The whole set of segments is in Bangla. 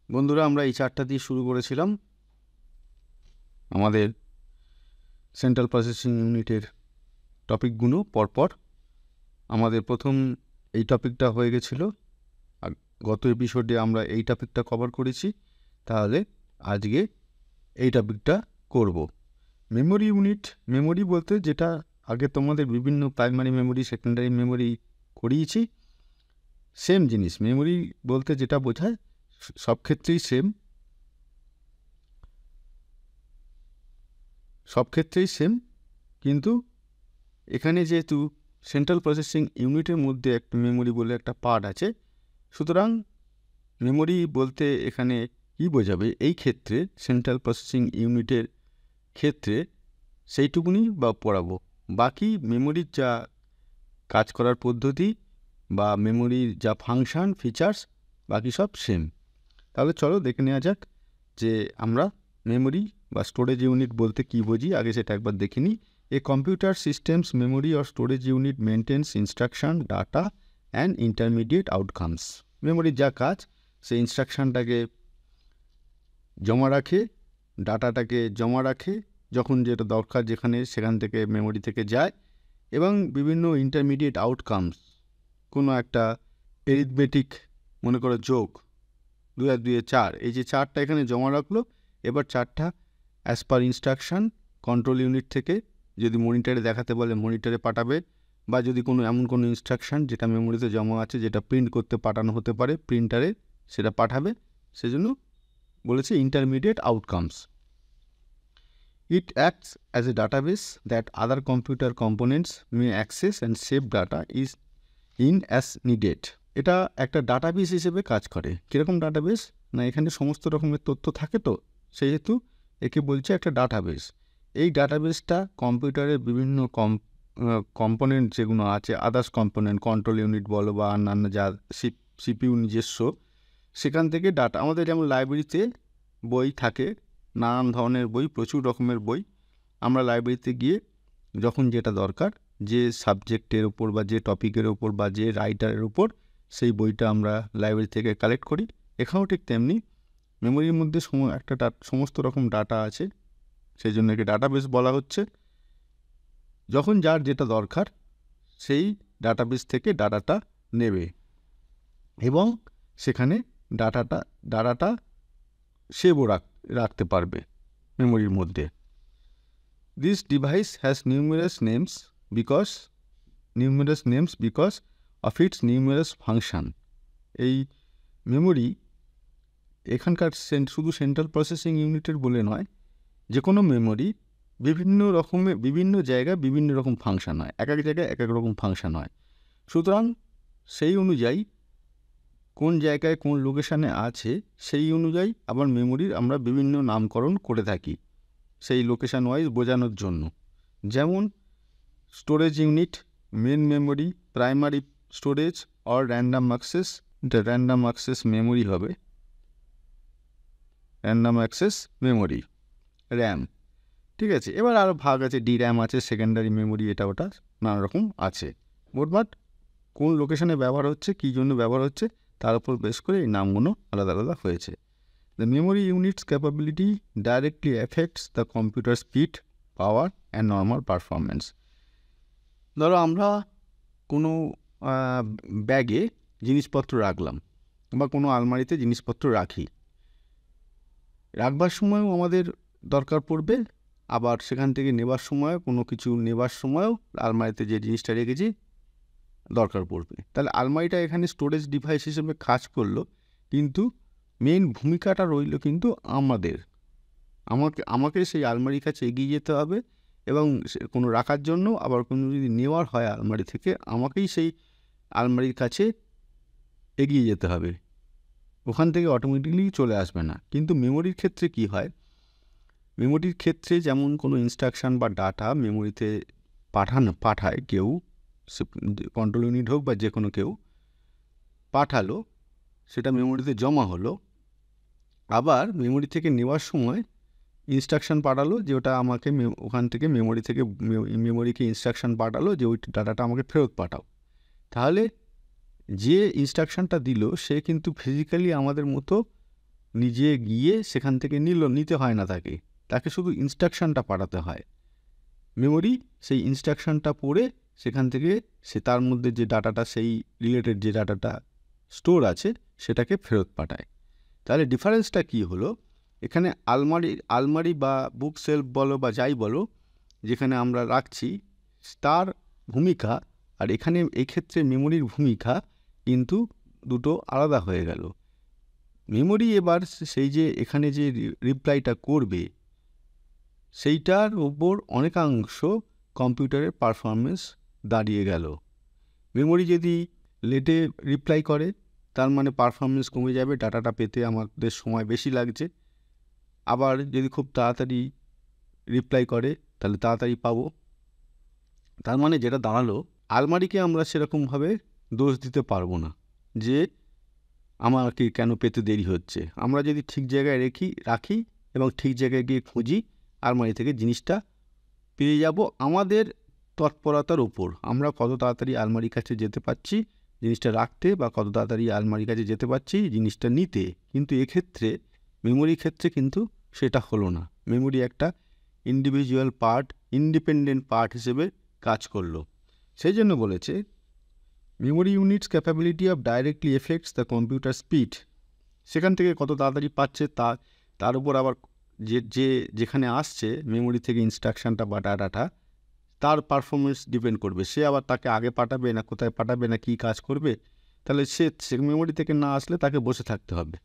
বন্ধুরা, আমরা এই চারটা দিয়ে শুরু করেছিলাম আমাদের সেন্ট্রাল প্রসেসিং ইউনিটের টপিকগুলো পরপর। আমাদের প্রথম এই টপিকটা হয়ে গেছিল, আর গত এপিসোডে আমরা এই টপিকটা কভার করেছি। তাহলে আজকে এই টপিকটা করব। Memory unit. মেমোরি বলতে যেটা আগে তোমাদের বিভিন্ন প্রাইমারি মেমোরি, সেকেন্ডারি মেমোরি করিয়েছি, সেম জিনিস। মেমোরি বলতে যেটা বোঝায় সব ক্ষেত্রেই সেম, কিন্তু এখানে যেহেতু সেন্ট্রাল প্রসেসিং ইউনিটের মধ্যে একটা মেমোরি বলে একটা পার্ট আছে, সুতরাং মেমোরি বলতে এখানে কী বোঝাবে এই ক্ষেত্রে, সেন্ট্রাল প্রসেসিং ইউনিটের ক্ষেত্রে সেইটুকুনি বা পড়াবো। বাকি মেমোরির যা কাজ করার পদ্ধতি বা মেমোরির যা ফাংশন, ফিচার্স, বাকি সব সেম। তাহলে চলো দেখে নেওয়া যাক যে আমরা মেমোরি বা স্টোরেজ ইউনিট বলতে কী বুঝি। আগে সেটা একবার দেখে নিই। A computer system's memory or storage unit maintains instruction, data and intermediate outcomes. মেমোরির যা কাজ, সেই ইনস্ট্রাকশানটাকে জমা রাখে, ডাটাটাকে জমা রাখে, যখন যেটা দরকার যেখানে সেখান থেকে মেমোরি থেকে যায়, এবং বিভিন্ন ইন্টারমিডিয়েট আউটকামস, কোনো একটা এরিথমেটিক, মনে করো যোগ, 2 আর 2 4, এই যে চারটা এখানে জমা রাখলো। এবার চারটা as per instruction control unit থেকে যদি মনিটরে দেখাতে বলে মনিটরে পাঠাবে, বা যদি কোনো এমন কোনো ইনস্ট্রাকশান যেটা মেমোরিতে জমা আছে, যেটা প্রিন্ট করতে পাঠানো হতে পারে প্রিন্টারে, সেটা পাঠাবে। সেজন্য বলেছে intermediate outcomes. It acts as a database that other computer components May access and save data is in as needed. এটা একটা ডাটাবেস হিসেবে কাজ করে। কীরকম ডাটাবেস? না, এখানে সমস্ত রকমের তথ্য থাকে, তো সেহেতু একে বলছে একটা ডাটাবেস। এই ডাটাবেসটা কম্পিউটারের বিভিন্ন কম্পোনেন্ট যেগুলো আছে, আদার্স কম্পোনেন্ট, কন্ট্রোল ইউনিট বলো বা অন্যান্য যা সিপিইউ নিজস্ব, সেখান থেকে ডাটা, আমাদের যেমন লাইব্রেরিতে বই থাকে, নানান ধরনের বই, প্রচুর রকমের বই। আমরা লাইব্রেরিতে গিয়ে যখন যেটা দরকার, যে সাবজেক্টের ওপর বা যে টপিকের ওপর বা যে রাইটারের ওপর, সেই বইটা আমরা লাইব্রেরি থেকে কালেক্ট করি। এখানেও ঠিক তেমনি মেমোরির মধ্যে সমস্ত রকম ডাটা আছে, সেই জন্য একে ডাটাবেস বলা হচ্ছে। যখন যার যেটা দরকার, সেই ডাটাবেস থেকে ডাটাটা নেবে এবং সেখানে ডাটাটা সেভও রাখতে পারবে মেমোরির মধ্যে। This device has numerous names because of its numerous function. এই মেমোরি এখানকার শুধু সেন্ট্রাল প্রসেসিং ইউনিটের বলে নয়, যে কোনো মেমোরি বিভিন্ন জায়গায় বিভিন্ন রকম ফাংশান হয়, এক এক জায়গায় এক এক রকম ফাংশান হয়। সুতরাং সেই অনুযায়ী কোন জায়গায় কোন লোকেশানে আছে, সেই অনুযায়ী আবার মেমোরির আমরা বিভিন্ন নামকরণ করে থাকি সেই লোকেশান ওয়াইজ বোঝানোর জন্য। যেমন storage unit, main memory, primary storage or random access. এটা র্যান্ডাম অ্যাক্সেস মেমোরি হবে, র্যান্ডাম অ্যাক্সেস মেমোরি, র্যাম। ঠিক আছে, এবার আরও ভাগ আছে, ডি র্যাম আছে, সেকেন্ডারি মেমোরি, এটা ওটা নানা রকম আছে। মোটমাট কোন লোকেশানে ব্যবহার হচ্ছে, কী জন্য ব্যবহার হচ্ছে, তার উপর বেশ করে এই নামগুলো আলাদা আলাদা হয়েছে। The memory unit's capability directly affects the computer's speed, power and normal performance. ধরো আমরা কোনো ব্যাগে জিনিসপত্র রাখলাম বা কোনো আলমারিতে জিনিসপত্র রাখবার সময়ও আমাদের দরকার পড়বে, আবার সেখান থেকে নেবার সময়ও, কোনো কিছু নেবার সময়ও আলমারিতে যে জিনিসটা রেখেছি দরকার পড়বে। তাহলে আলমারিটা এখানে স্টোরেজ ডিভাইস হিসেবে কাজ করলো, কিন্তু মেন ভূমিকাটা রইল কিন্তু আমাকে সেই আলমারির কাছে এগিয়ে যেতে হবে, এবং কোনো রাখার জন্য, আবার কোনো যদি নেওয়ার হয় আলমারি থেকে, আমাকেই সেই আলমারির কাছে এগিয়ে যেতে হবে, ওখান থেকে অটোমেটিকলি চলে আসবে না। কিন্তু মেমোরির ক্ষেত্রে কি হয়? মেমোরির ক্ষেত্রে যেমন কোনো ইনস্ট্রাকশান বা ডাটা মেমোরিতে পাঠায় কেউ, কন্ট্রোল ইউনিট হোক বা যে কোনো কেউ পাঠালো, সেটা মেমোরিতে জমা হলো, আবার মেমোরি থেকে নেওয়ার সময় ইনস্ট্রাকশান পাঠালো, যে ওটা আমাকে ওখান থেকে মেমোরিকে ইনস্ট্রাকশান পাঠালো যে ওই ডাটাটা আমাকে ফেরত পাঠাও। তাহলে যে ইনস্ট্রাকশানটা দিল সে কিন্তু ফিজিক্যালি আমাদের মতো নিজে গিয়ে সেখান থেকে নিতে হয় না, তাকে শুধু ইনস্ট্রাকশানটা পাঠাতে হয়। মেমোরি সেই ইনস্ট্রাকশানটা পড়ে সেখান থেকে সে তার মধ্যে যে ডাটাটা, সেই রিলেটেড যে ডাটাটা স্টোর আছে সেটাকে ফেরত পাঠায়। তাহলে ডিফারেন্সটা কী হলো, এখানে আলমারি বা বুক সেলফ বলো বা যাই বলো, যেখানে আমরা রাখছি তার ভূমিকা আর এখানে এই ক্ষেত্রে মেমোরির ভূমিকা কিন্তু দুটো আলাদা হয়ে গেল। মেমোরি এবার সেই যে এখানে যে রিপ্লাইটা করবে সেইটার ওপর অনেকাংশ কম্পিউটারের পারফরমেন্স দাঁড়িয়ে গেল। মেমোরি যদি লেটে রিপ্লাই করে তার মানে পারফরমেন্স কমে যাবে, ডাটাটা পেতে আমাদের সময় বেশি লাগছে। আবার যদি খুব তাড়াতাড়ি রিপ্লাই করে তাহলে তাড়াতাড়ি পাবো। তার মানে যেটা দাঁড়ালো, আলমারিকে আমরা সেরকমভাবে দোষ দিতে পারবো না যে আমাকে কেন পেতে দেরি হচ্ছে। আমরা যদি ঠিক জায়গায় রাখি এবং ঠিক জায়গায় গিয়ে খুঁজি, আলমারি থেকে জিনিসটা পেয়ে যাব আমাদের তৎপরতার ওপর। আমরা কত তাড়াতাড়ি আলমারির কাছে যেতে পারছি জিনিসটা রাখতে, বা কত তাড়াতাড়ি আলমারির কাছে যেতে পারছি জিনিসটা নিতে। কিন্তু এক্ষেত্রে মেমোরির ক্ষেত্রে কিন্তু সেটা হলো না। মেমোরি একটা ইন্ডিভিজুয়াল পার্ট, ইন্ডিপেন্ডেন্ট পার্ট হিসেবে কাজ করলো। সেই জন্য বলেছে memory units capability of directly effects the computer speed. সেখান থেকে কত তাড়াতাড়ি পাচ্ছে তার উপর আবার যেখানে আসছে মেমোরি থেকে ইনস্ট্রাকশানটা বা ডাটাটা, তার পারফরমেন্স ডিপেন্ড করবে। সে আবার তাকে আগে পাঠাবে না কোথায় পাঠাবে না কী কাজ করবে, তাহলে সে মেমোরি থেকে না আসলে তাকে বসে থাকতে হবে।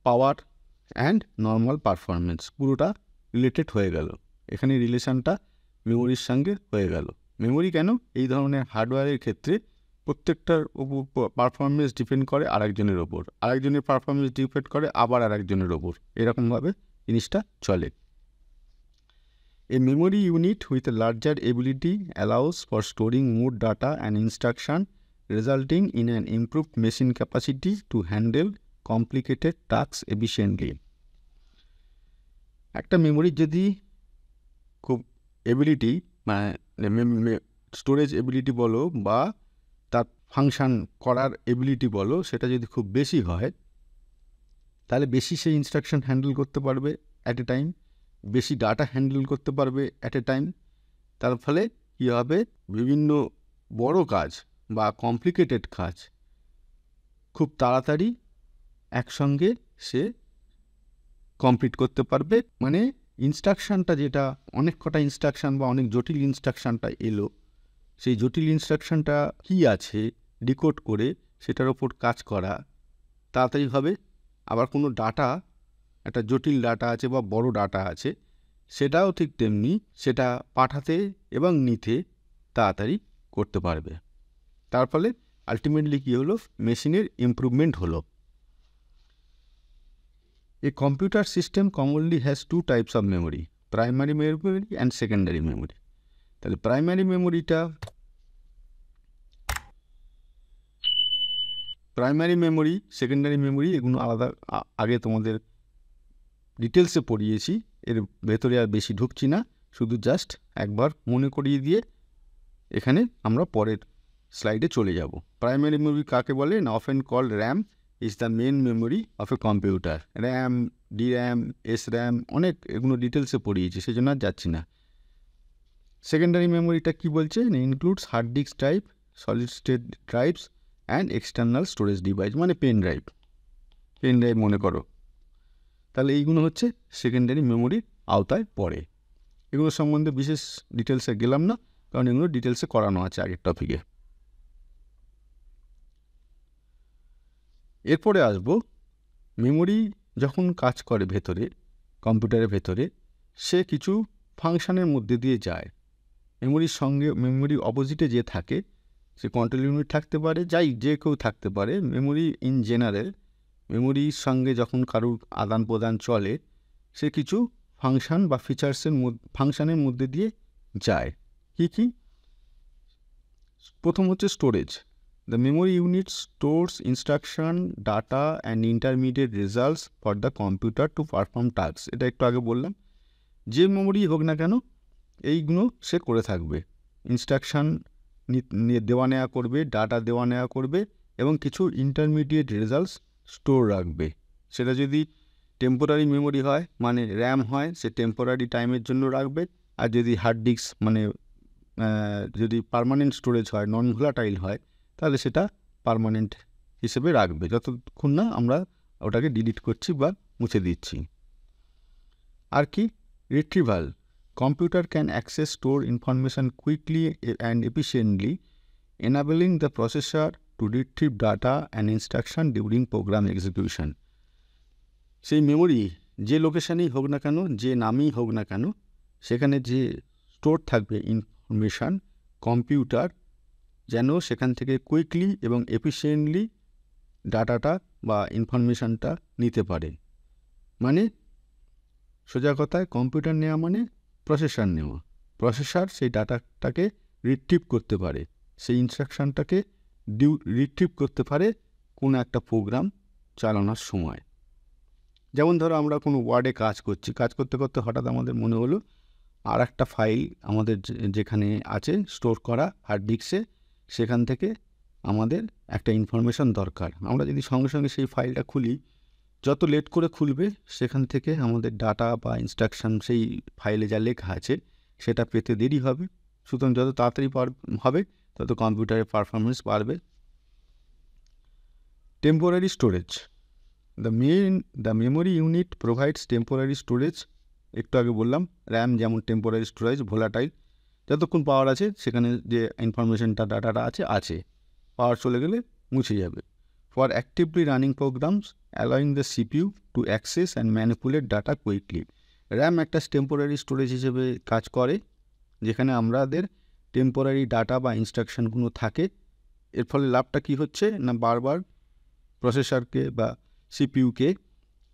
পাওয়ার অ্যান্ড নর্মাল পারফরমেন্স পুরোটা রিলেটেড হয়ে গেল, এখানে রিলেশানটা মেমোরির সঙ্গে হয়ে গেল। মেমোরি কেন, এই ধরনের হার্ডওয়্যারের ক্ষেত্রে প্রত্যেকটার ওপর পারফরমেন্স ডিপেন্ড করে আরেকজনের ওপর, আরেকজনের পারফরমেন্স ডিপেন্ড করে আবার আরেকজনের ওপর, এরকমভাবে জিনিসটা চলে। A memory unit with a larger ability allows for storing more data and instruction, resulting in an improved machine capacity to handle complicated tasks efficiently. একটা মেমোরির যদি খুব এবিলিটি মানে স্টোরেজ এবিলিটি বলো বা তার ফাংশান করার এবিলিটি বলো, সেটা যদি খুব বেশি হয় তাহলে বেশি সেই ইনস্ট্রাকশন হ্যান্ডেল করতে পারবে অ্যাট এ টাইম, বেশি ডাটা হ্যান্ডেল করতে পারবে অ্যাট এ টাইম। তার ফলে কী হবে, বিভিন্ন বড় কাজ বা কমপ্লিকেটেড কাজ খুব তাড়াতাড়ি একসঙ্গে সে কমপ্লিট করতে পারবে। মানে ইনস্ট্রাকশানটা যেটা অনেক কটা ইনস্ট্রাকশান বা অনেক জটিল ইনস্ট্রাকশানটা এলো, সেই জটিল ইনস্ট্রাকশানটা কী আছে ডিকোড করে সেটার ওপর কাজ করা তাড়াতাড়ি হবে। আবার কোনো ডাটা, একটা জটিল ডাটা আছে বা বড় ডাটা আছে, সেটাও ঠিক তেমনি সেটা পাঠাতে এবং নিতে তাড়াতাড়ি করতে পারবে। তার ফলে আলটিমেটলি কী হলো, মেশিনের ইমপ্রুভমেন্ট হলো। A computer system commonly has two types of memory, primary memory and secondary memory. তাহলে প্রাইমারি মেমোরি, সেকেন্ডারি মেমোরি এগুলো আলাদা, আগে তোমাদের ডিটেলসে পড়িয়েছি, এর ভেতরে আর বেশি ঢুকছি না, শুধু জাস্ট একবার মনে করিয়ে দিয়ে এখানে আমরা পরের স্লাইডে চলে যাব। প্রাইমারি মেমোরি কাকে বলে না, often called RAM is the main memory of a computer. RAM, DRAM, SRAM অনেক এগুলো ডিটেলসে পড়িয়েছি, সেই জন্য আর যাচ্ছি না। সেকেন্ডারি মেমোরিটা কি বলছে না, includes hard disk type, solid state drives and external storage device, মানে পেন ড্রাইভ মনে করো। তাহলে এইগুলো হচ্ছে সেকেন্ডারি মেমোরির আওতায় পড়ে। এগুলো সম্বন্ধে বিশেষ ডিটেলসে গেলাম না, কারণ এগুলো ডিটেলসে করানো আছে আগের টপিকে। এরপরে আসব, মেমোরি যখন কাজ করে ভেতরে কম্পিউটারের ভেতরে, সে কিছু ফাংশানের মধ্যে দিয়ে যায়। মেমোরির সঙ্গে মেমোরি অপোজিটে যে থাকে, সে কন্ট্রোল ইউনিট থাকতে পারে, যে কেউ থাকতে পারে। মেমোরি ইন জেনারেল, মেমোরির সঙ্গে যখন কারুর আদান প্রদান চলে, সে কিছু ফাংশান বা ফাংশানের মধ্যে দিয়ে যায়। কি প্রথম হচ্ছে storage. The memory unit stores instruction, data and intermediate results for the computer to perform tasks. এটা একটু আগে বললাম, যে মেমোরি হোক না কেন এইগুলো সে করে থাকবে। ইনস্ট্রাকশান দেওয়া নেওয়া করবে, ডাটা দেওয়া নেওয়া করবে এবং কিছু ইন্টারমিডিয়েট রেজাল্টস স্টোর রাখবে সেটা যদি টেম্পোরারি মেমোরি হয় মানে র্যাম হয়, সে টেম্পোরারি টাইমের জন্য রাখবে। আর যদি হার্ড ডিস্ক মানে যদি পার্মানেন্ট স্টোরেজ হয়, নন ভোলাটাইল হয়, তাহলে সেটা পার্মানেন্ট হিসেবে রাখবে যতক্ষণ না আমরা ওটাকে ডিলিট করছি বা মুছে দিচ্ছি। আর কি retrieval, computer can access store information quickly and efficiently, enabling the processor to retrieve data and instruction during program execution. সেই মেমোরি যে লোকেশানেই হোক না কেন, যে নামেই হোক না কেন, সেখানে যে স্টোর থাকবে ইনফরমেশান, কম্পিউটার যেন সেখান থেকে কুইকলি এবং এফিশিয়েন্টলি ডাটাটা বা ইনফরমেশানটা নিতে পারে। মানে সোজা কথায় কম্পিউটার নেওয়া মানে প্রসেসর নেওয়া। প্রসেসর সেই ডাটাটাকে রিট্রিভ করতে পারে, সেই ইনস্ট্রাকশানটাকে রিট্রিভ করতে পারে কোনো একটা প্রোগ্রাম চালানোর সময়। যেমন ধরো আমরা কোনো ওয়ার্ডে কাজ করতে করতে হঠাৎ আমাদের মনে হলো আর একটা ফাইল আমাদের যেখানে আছে স্টোর করা হার্ড ডিস্কে, সেখান থেকে আমাদের একটা ইনফরমেশান দরকার। আমরা যদি সঙ্গে সঙ্গে সেই ফাইলটা খুলি, যত লেট করে খুলবে সেখান থেকে আমাদের ডাটা বা ইনস্ট্রাকশান সেই ফাইলে যা লেখা আছে সেটা পেতে দেরি হবে। সুতরাং যত তাড়াতাড়ি হবে তত কম্পিউটারের পারফরমেন্স বাড়বে। Temporary storage, the memory unit provides temporary storage. একটু আগে বললাম র্যাম যেমন টেম্পোরারি স্টোরেজ, ভোলাটাইল, যতক্ষণ পাওয়ার আছে সেখানে যে ইনফরমেশনটা ডাটাটা আছে, পাওয়ার চলে গেলে মুছে যাবে। For actively running programs allowing the CPU to access and manipulate data quickly. RAM একটা টেম্পোরারি স্টোরেজ হিসেবে কাজ করে, যেখানে আমাদের টেম্পোরারি ডাটা বা ইনস্ট্রাকশানগুলো থাকে। এর ফলে লাভটা কী হচ্ছে না, বারবার প্রসেসরকে বা সিপিইউকে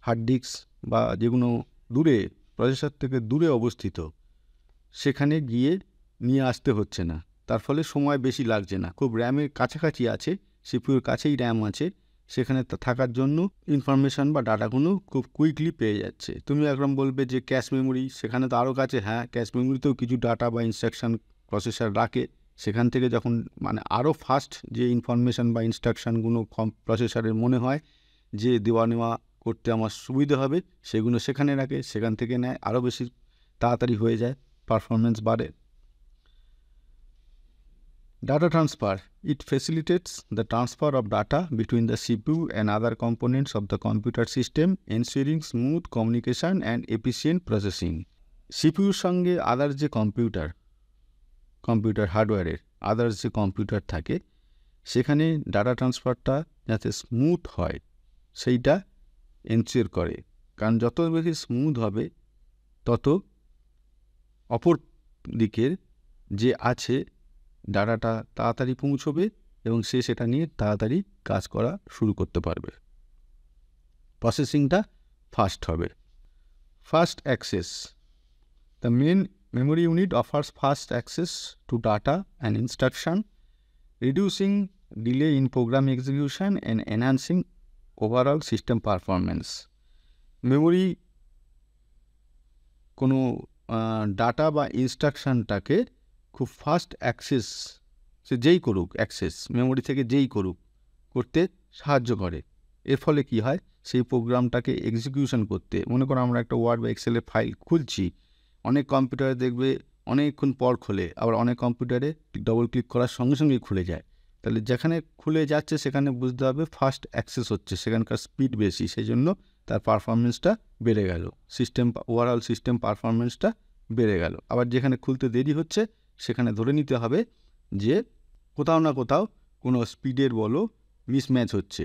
হার্ড ডিস্ক বা যেগুলো দূরে প্রসেসর থেকে দূরে অবস্থিত সেখানে গিয়ে নিয়ে আসতে হচ্ছে না। তার ফলে সময় বেশি লাগছে না, খুব র্যামের কাছাকাছি আছে, সিপিইউর কাছেই র্যাম আছে, সেখানে থাকার জন্য ইনফরমেশান বা ডাটাগুলো খুব কুইকলি পেয়ে যাচ্ছে। তুমি একদম বলবে যে ক্যাশ মেমোরি, সেখানে তো আরও কাছে। হ্যাঁ, ক্যাশ মেমোরিতেও কিছু ডাটা বা ইনস্ট্রাকশান প্রসেসর রাখে, সেখান থেকে যখন মানে আরও ফাস্ট যে ইনফরমেশান বা ইনস্ট্রাকশানগুলো প্রসেসরের মনে হয় যে দেওয়া নেওয়া করতে আমার সুবিধা হবে, সেগুলো সেখানে রাখে, সেখান থেকে নেয়, আরও বেশি তাড়াতাড়ি হয়ে যায়, পারফরমেন্স বাড়ে। Data transfer, it facilitates the transfer of data between the CPU and other components of the computer system, ensuring smooth communication and efficient processing. সিপিইউর সঙ্গে আদার্স যে কম্পিউটার হার্ডওয়্যারের আদার্স যে কম্পিউটার থাকে, সেখানে ডাটা ট্রান্সফারটা যাতে স্মুথ হয় সেইটা এনশিওর করে। কারণ যত বেশি স্মুথ হবে তত অপর দিকের যে আছে ডাটাটা তাড়াতাড়ি পৌঁছবে এবং সে সেটা নিয়ে তাড়াতাড়ি কাজ করা শুরু করতে পারবে, প্রসেসিংটা ফাস্ট হবে। Fast access, the main memory unit offers fast access to data and instruction, reducing delay in program execution and enhancing overall system performance. Memory কোনো ডাটা বা ইনস্ট্রাকশানটাকে খুব ফাস্ট অ্যাক্সেস, সে যেই করুক অ্যাক্সেস মেমোরি থেকে যেই করুক করতে সাহায্য করে। এর ফলে কি হয়, সেই প্রোগ্রামটাকে এক্সিকিউশন করতে, মনে করো আমরা একটা ওয়ার্ড বা এক্সেলের ফাইল খুলছি, অনেক কম্পিউটারে দেখবে অনেকক্ষণ পর খোলে, আবার অনেক কম্পিউটারে ডবল ক্লিক করার সঙ্গে সঙ্গেই খুলে যায়। তাহলে যেখানে খুলে যাচ্ছে সেখানে বুঝতে হবে ফাস্ট অ্যাক্সেস হচ্ছে, সেখানকার স্পিড বেশি, সেই জন্য তার পারফরমেন্সটা বেড়ে গেল, ওভারঅল সিস্টেম পারফরমেন্সটা বেড়ে গেল। আবার যেখানে খুলতে দেরি হচ্ছে সেখানে ধরে নিতে হবে যে কোথাও না কোথাও কোনো স্পিডের বলো মিসম্যাচ হচ্ছে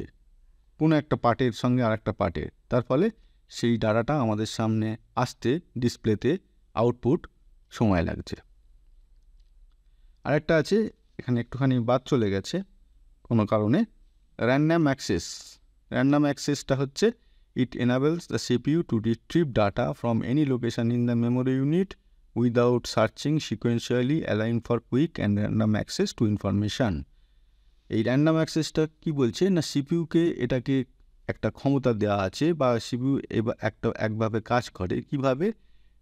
কোনো একটা পার্টের সঙ্গে আর একটা পার্টের, তার ফলে সেই ডাটাটা আমাদের সামনে আসতে ডিসপ্লেতে আউটপুট সময় লাগছে। আরেকটা আছে, এখানে একটুখানি বাদ চলে গেছে কোনো কারণে, র্যান্ডাম অ্যাক্সেস। র্যান্ডাম অ্যাক্সেসটা হচ্ছে it enables the CPU to retrieve data from any location in the memory unit without searching sequentially, allowing for quick and random access to information. এই র্যান্ডাম অ্যাক্সেসটা কী বলছে না, সিপিইউকে এটাকে একটা ক্ষমতা দেওয়া আছে বা সিপিইউ একভাবে কাজ করে। কিভাবে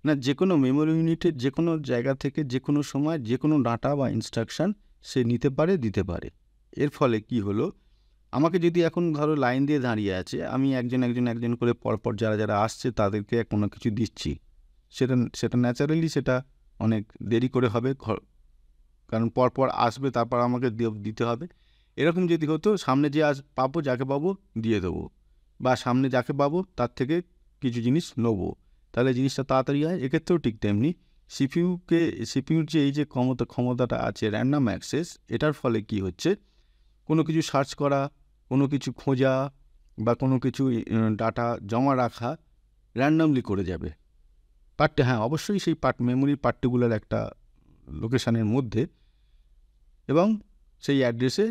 না, যে কোনো মেমোরি ইউনিটের যে কোনো জায়গা থেকে যে কোনো সময় যে কোনো ডাটা বা ইনস্ট্রাকশান সে নিতে পারে, দিতে পারে। এর ফলে কি হলো, আমাকে যদি এখন ধরো লাইন দিয়ে দাঁড়িয়ে আছে, আমি একজন করে পরপর যারা আসছে তাদেরকে কোনো কিছু দিচ্ছি, সেটা ন্যাচারালি সেটা অনেক দেরি করে হবে, কারণ পরপর আসবে তারপর আমাকে দিতে হবে। এরকম যদি হতো, সামনে যে যাকে পাবো দিয়ে দেবো, বা সামনে যাকে পাবো তার থেকে কিছু জিনিস নেবো, তাহলে জিনিসটা তাড়াতাড়ি হয়। এক্ষেত্রেও ঠিক তেমনি সিপিইউর যে এই যে ক্ষমতাটা আছে র্যান্ডম অ্যাক্সেস, এটার ফলে কি হচ্ছে, কোনো কিছু সার্চ করা, কোনো কিছু খোঁজা বা কোনো কিছু ডাটা জমা রাখা র্যান্ডামলি করে যাবে হ্যাঁ অবশ্যই সেই মেমোরির পার্টিকুলার একটা লোকেশানের মধ্যে, এবং সেই অ্যাড্রেসে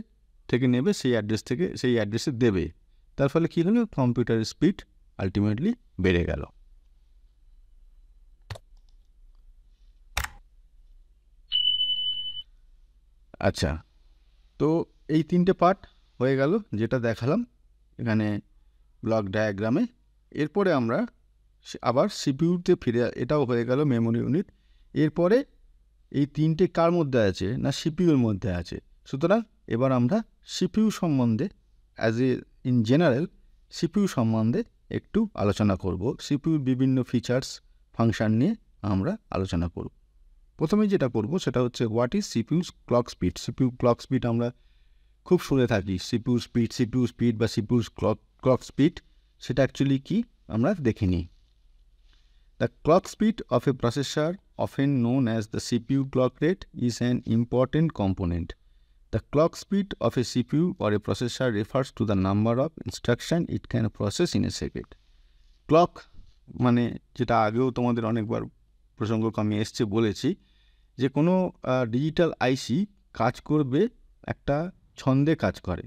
থেকে নেবে, সেই অ্যাড্রেসে দেবে। তার ফলে কী হলো, কম্পিউটারের স্পিড আলটিমেটলি বেড়ে গেল। আচ্ছা, তো এই 3টে পার্ট হয়ে গেল যেটা দেখালাম এখানে ব্লক ডায়াগ্রামে। এরপরে আমরা আবার সিপিইউতে ফিরে, এটাও হয়ে গেল মেমোরি ইউনিট। এরপরে এই 3টে কার মধ্যে আছে না, সিপিইউর মধ্যে আছে। সুতরাং এবার আমরা সিপিইউ সম্বন্ধে ইন জেনারেল সিপিইউ সম্বন্ধে একটু আলোচনা করব। সিপিইউর বিভিন্ন ফিচার্স ফাংশন নিয়ে আমরা আলোচনা করব। প্রথমে যেটা করব সেটা হচ্ছে what is CPU's clock speed. CPU clock speed আমরা খুব শুনে থাকি, সিপিইউ স্পিড বা সিপিইউস ক্লক স্পিড, সেটা অ্যাকচুয়ালি কি আমরা দেখে নিই। The clock speed of a processor, often known as the CPU clock rate, is an important component. The clock speed of a CPU or a processor refers to the number of instructions it can process in a second. Clock মানে যেটা আগেও তোমাদের অনেকবার প্রসঙ্গক্রমে এসছে বলেছি, যে কোনো ডিজিটাল আইসি কাজ করবে একটা ছন্দে কাজ করে।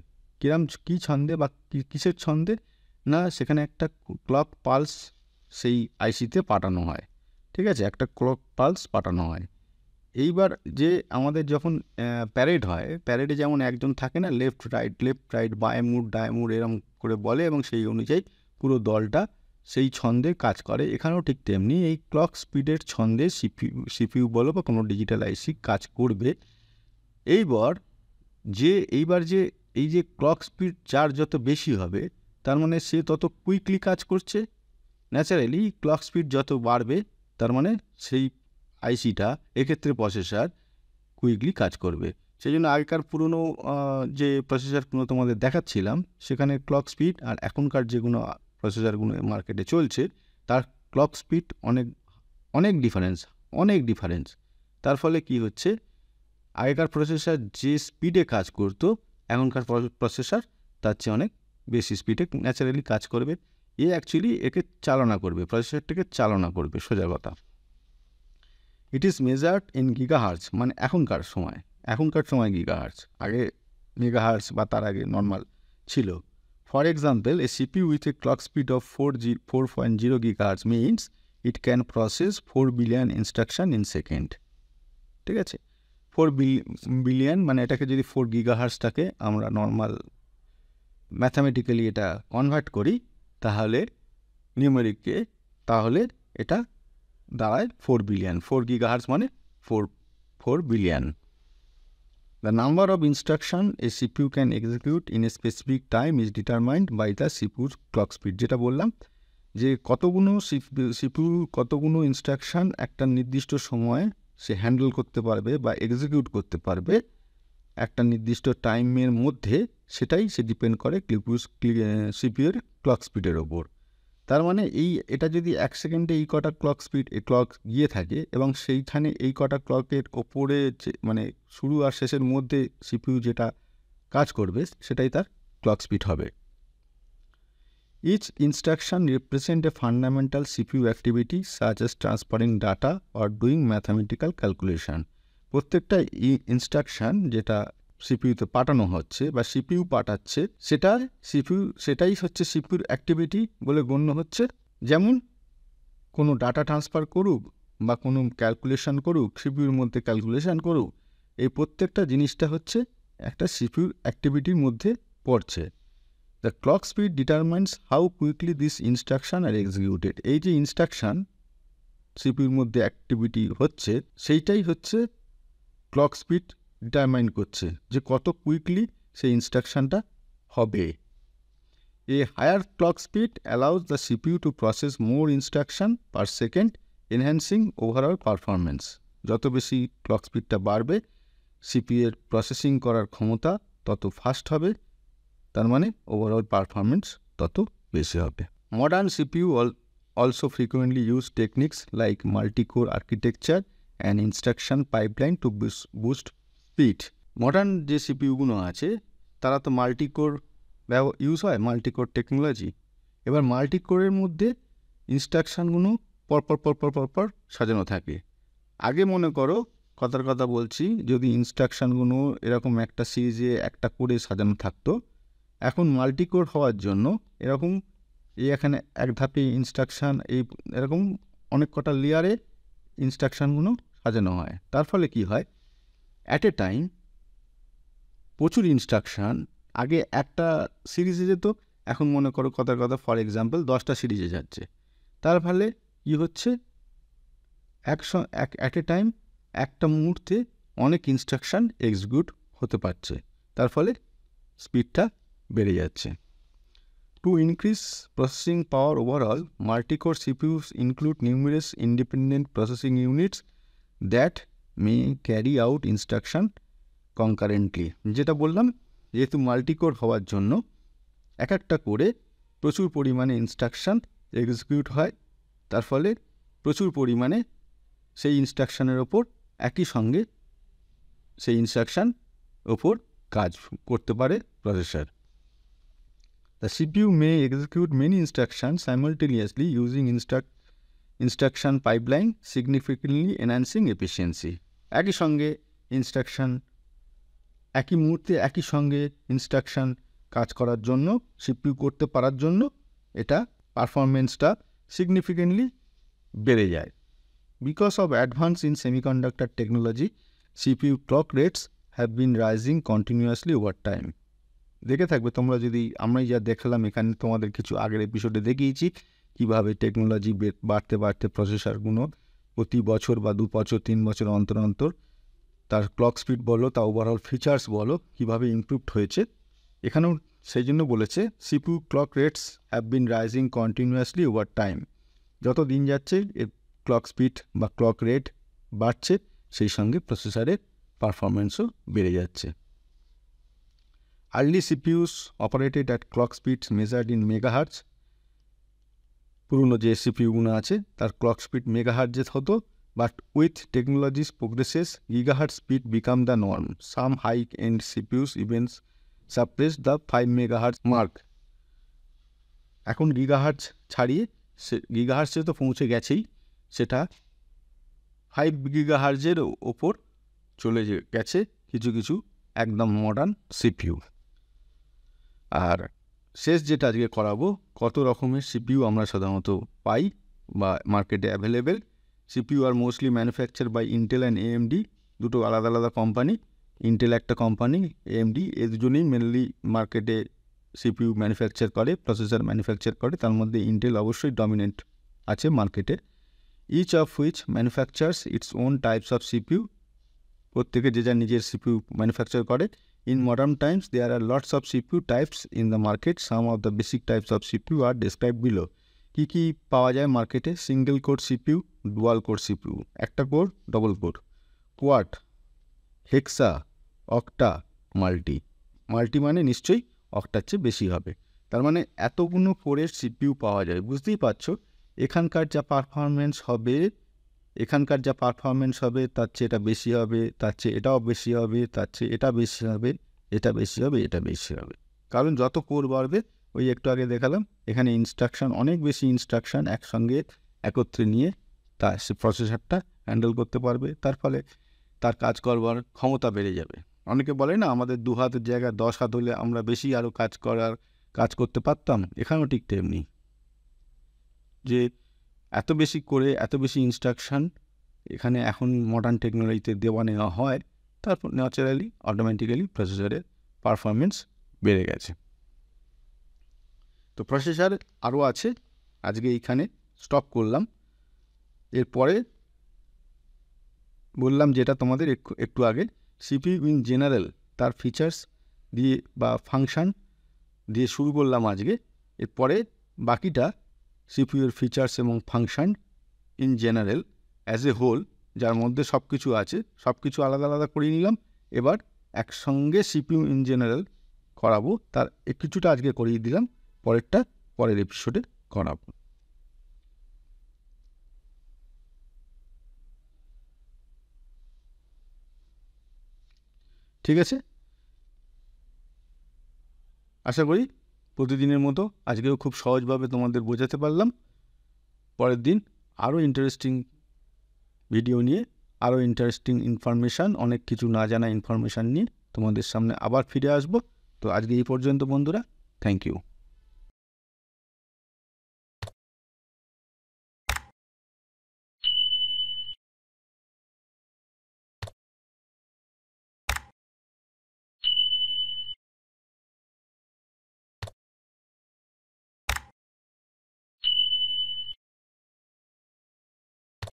কী ছন্দে বা কিসের ছন্দে না, সেখানে একটা ক্লক পালস সেই আইসিতে পাঠানো হয়, ঠিক আছে, একটা ক্লক পালস পাঠানো হয়। এইবার যে আমাদের যখন প্যারেড হয়, প্যারেডে যেমন একজন থাকে না, লেফট রাইট বাঁয়ে ডায়ে এরম করে বলে, এবং সেই অনুযায়ী পুরো দলটা সেই ছন্দে কাজ করে। এখানেও ঠিক তেমনি এই ক্লক স্পিডের ছন্দে সিপিইউ বলো বা কোনো ডিজিটাল আইসি কাজ করবে। এইবার যে এই যে ক্লক স্পিড যার যত বেশি হবে, তার মানে সে তত কুইকলি কাজ করছে। ন্যাচারালি ক্লক স্পিড যত বাড়বে, তার মানে সেই আইসিটা, এক্ষেত্রে প্রসেসর, কুইকলি কাজ করবে। সেই জন্য আগেকার পুরনো যে প্রসেসরগুলো তোমাদের দেখাচ্ছিলাম, সেখানে ক্লক স্পিড আর এখনকার যেগুলো প্রসেসরগুলো মার্কেটে চলছে, তার ক্লক স্পিড অনেক ডিফারেন্স। তার ফলে কি হচ্ছে, আগেকার প্রসেসর যে স্পিডে কাজ করতো, এখনকার প্রসেসর তার চেয়ে অনেক বেশি স্পিডে ন্যাচারালি কাজ করবে। অ্যাকচুয়ালি একে চালনা করবে, প্রসেসরটাকে চালনা করবে, সোজা কথা। It is measured in gigahertz, মানে এখনকার সময় গিগাহার্জ, আগে মেগাহার্জ বা তার আগে নর্মাল ছিল। For example, A CPU with a clock speed of 4.0 gigahertz means it can process 4 billion instruction in second. ঠিক আছে, 4 বিলিয়ন মানে এটাকে যদি 4 গিগাহার্জটাকে আমরা নর্মাল ম্যাথামেটিক্যালি এটা কনভার্ট করি, তাহলে নিউমেরিককে, তাহলে এটা দাঁড়ায় 4 বিলিয়ন। 4 গিগাহার্জ মানে 4 billion. The number of instruction a CPU can execute in a specific time is determined by the CPU's clock speed. যেটা বললাম যে CPU কতগুলো ইনস্ট্রাকশন একটা নির্দিষ্ট সময়ে সে হ্যান্ডেল করতে পারবে বা এক্সিকিউট করতে পারবে একটা নির্দিষ্ট টাইমের মধ্যে, সেটাই সে ডিপেন্ড করে সিপিইউর ক্লক স্পিডের ওপর। তার মানে এটা যদি 1 সেকেন্ডে এই কটা ক্লক গিয়ে থাকে, এবং সেইখানে এই কটা ক্লকের ওপরে মানে শুরু আর শেষের মধ্যে সিপিইউ যেটা কাজ করবে, সেটাই তার ক্লক স্পিড হবে। Each instruction represent a fundamental CPU activity such as transferring data or doing mathematical calculation. প্রত্যেকটা ইনস্ট্রাকশন যেটা সিপিইউতে পাঠানো হচ্ছে বা সিপিইউ পাঠাচ্ছে, সেটাই হচ্ছে সিপিইউর অ্যাক্টিভিটি বলে গণ্য হচ্ছে। যেমন কোনো ডাটা ট্রান্সফার করুক বা কোনো ক্যালকুলেশন করুক, সিপিইউর মধ্যে ক্যালকুলেশন করুক, এই প্রত্যেকটা জিনিসটা হচ্ছে একটা সিপিইউর অ্যাক্টিভিটির মধ্যে পড়ছে। The clock speed determines how quickly this instruction are executed. এই যে ইনস্ট্রাকশন সিপিইউর মধ্যে অ্যাক্টিভিটি হচ্ছে, সেইটাই হচ্ছে ক্লক স্পিড ডিটারমাইন করছে, যে কত কুইকলি সেই ইনস্ট্রাকশানটা হবে। A higher clock speed allows the CPU to process more instruction per second, enhancing overall performance. যত বেশি ক্লক স্পিডটা বাড়বে, CPU এর প্রসেসিং করার ক্ষমতা তত ফাস্ট হবে, তার মানে ওভারঅল পারফরমেন্স তত বেশি হবে। Modern CPU also frequently use techniques like multi-core architecture and instruction pipeline to boost speed. Modern যে সিপিইউগুলো আছে তারা তো মাল্টিকোর ইউজ হয়, মাল্টিকোর টেকনোলজি। এবার মাল্টিকোরের মধ্যে ইনস্ট্রাকশানগুলো পরপর সাজানো থাকে। আগে মনে করো, কথার কথা বলছি, যদি ইনস্ট্রাকশানগুলো এরকম একটা সিরিজে একটা করে সাজানো থাকতো, এখন মাল্টিকোর হওয়ার জন্য এরকম এখানে এক ধাপে ইনস্ট্রাকশান এরকম অনেক কটা লেয়ারে ইনস্ট্রাকশানগুলো সাজানো হয়। তার ফলে কি হয়, অ্যাট এ টাইম প্রচুর ইনস্ট্রাকশান আগে একটা সিরিজে যেত, এখন মনে করো কথার কথা ফর এক্সাম্পল 10টা সিরিজে যাচ্ছে। তার ফলে কী হচ্ছে, অ্যাট এ টাইম একটা মুহূর্তে অনেক ইনস্ট্রাকশান এক্সিকিউট হতে পারছে, তার ফলে স্পিডটা বেড়ে যাচ্ছে। To increase processing power overall, multi-core CPUs include numerous independent processing units that may carry out instruction concurrently. যেটা বললাম, যেহেতু মাল্টিকোর হওয়ার জন্য এক একটা করে প্রচুর পরিমাণে ইনস্ট্রাকশান এক্সিকিউট হয়, তার ফলে প্রচুর পরিমাণে সেই ইনস্ট্রাকশানের ওপর একই সঙ্গে সেই ইনস্ট্রাকশান ওপর কাজ করতে পারে processor. The CPU may execute many instructions simultaneously using instruction pipeline, significantly enhancing efficiency. একই সঙ্গে ইনস্ট্রাকশান, একই মুহূর্তে একই সঙ্গে ইনস্ট্রাকশান কাজ করার জন্য, CPU করতে পারার জন্য এটা পারফরমেন্সটা সিগনিফিকেন্টলি বেড়ে যায়। Because of advance in semiconductor technology, CPU clock rates have been rising continuously over time. দেখে থাকবে তোমরা, যদি আমরা যা দেখলাম এখানে তোমাদের কিছু আগের এপিসোডে দেখিয়েছি কীভাবে টেকনোলজি বাড়তে বাড়তে প্রসেসরগুলো প্রতি বছর বা 2 বছর 3 বছর অন্তর অন্তর তার ক্লক স্পিড বলো, তা ওভারঅল ফিচার্স বলো, কীভাবে ইমপ্রুভড হয়েছে। এখানেও সেই জন্য বলেছে CPU clock rates have been rising continuously over time. যত দিন যাচ্ছে এর ক্লক স্পিড বা ক্লক রেট বাড়ছে, সেই সঙ্গে প্রসেসরের পারফরমেন্সও বেড়ে যাচ্ছে। Early CPUs operated at clock speeds measured in megahertz. পুরনো যে সিপিইউগুলো আছে তার ক্লক স্পিড মেগাহার্টজে হতো, but with technologies progresses gigahertz speed become the norm. Some high end CPUs even surpass the 5 megahertz mark. এখন গিগাহার্টজ ছাড়িয়ে গিগাহার্টজে তো পৌঁছে গেছেই, সেটা 5 গিগাহার্টজের ওপর চলে গেছে কিছু কিছু একদম মডার্ন সিপিইউ। আর শেষ যেটা আজকে করাবো, কত রকমের সিপিইউ আমরা সাধারণত পাই বা মার্কেটে available. CPU are mostly manufacture by Intel and AMD, দুটো আলাদা আলাদা কোম্পানি। ইন্টেল একটা কোম্পানি, AMD এই দুজনেই মেনলি মার্কেটে সিপিইউ ম্যানুফ্যাকচার করে, প্রসেসর ম্যানুফ্যাকচার করে। তার মধ্যে ইন্টেল অবশ্যই ডমিনেন্ট আছে মার্কেটে। Each of which manufactures its own types of CPU, প্রত্যেকে যে যার নিজের সিপিইউ ম্যানুফ্যাকচার করে। In modern times, there are lots of CPU types in the market. Some of the basic types of CPU are described below. কি পাওয়া যায় মার্কেটে? Single core CPU, dual core CPU, একটা কোর, ডবল কোর, কোয়াড, হেক্সা, অক্টা, মাল্টি। মাল্টি মানে নিশ্চয়ই অক্টার চেয়ে বেশি হবে। তার মানে এতগুলো কোরের সিপিইউ পাওয়া যায়। বুঝতেই পারছো এখানকার যা পারফরমেন্স হবে, তার চেয়ে এটা বেশি হবে, তার চেয়ে এটাও বেশি হবে, তার চেয়ে এটা বেশি হবে, এটা বেশি হবে, এটা বেশি হবে। কারণ যত কোর বাড়বে, ওই একটু আগে দেখালাম এখানে ইনস্ট্রাকশান, অনেক বেশি ইনস্ট্রাকশান একসঙ্গে একত্রে নিয়ে তার সে প্রসেসরটা হ্যান্ডেল করতে পারবে। তার ফলে তার কাজ করবার ক্ষমতা বেড়ে যাবে। অনেকে বলে না, আমাদের 2 হাতের জায়গায় 10 হাত হলে আমরা বেশি আরও কাজ করতে পারতাম। এখানেও ঠিক তেমনি, যে এত বেশি করে এত বেশি ইনস্ট্রাকশান এখানে এখন মডার্ন টেকনোলজিতে দেওয়া নেওয়া হয়, তারপর ন্যাচারালি অটোমেটিক্যালি প্রসেসরের পারফরমেন্স বেড়ে গেছে। তো প্রসেসর আরও আছে, আজকে এইখানে স্টপ করলাম। এরপরে বললাম যেটা তোমাদের একটু আগে, সিপিইউ ইন জেনারেল তার ফিচার্স দিয়ে বা ফাংশান দিয়ে শুরু করলাম আজকে। এরপরে বাকিটা সিপিইউর ফিচার্স এবং function in general as a whole, যার মধ্যে সব কিছু আছে, সব কিছু আলাদা আলাদা করে নিলাম। এবার একসঙ্গে সিপিইউ ইন জেনারেল করাবো, তার কিছুটা আজকে করিয়ে দিলাম, পরেরটা পরের এপিসোডে করাবো। ঠিক আছে, আশা করি প্রতিদিনের মতো আজকেও খুব সহজভাবে তোমাদের বোঝাতে পারলাম। পরের দিন আরও ইন্টারেস্টিং ভিডিও নিয়ে, আরও ইন্টারেস্টিং ইনফরমেশান, অনেক কিছু না জানা ইনফরমেশান নিয়ে তোমাদের সামনে আবার ফিরে আসবো। তো আজকে এই পর্যন্ত বন্ধুরা, থ্যাংক ইউ।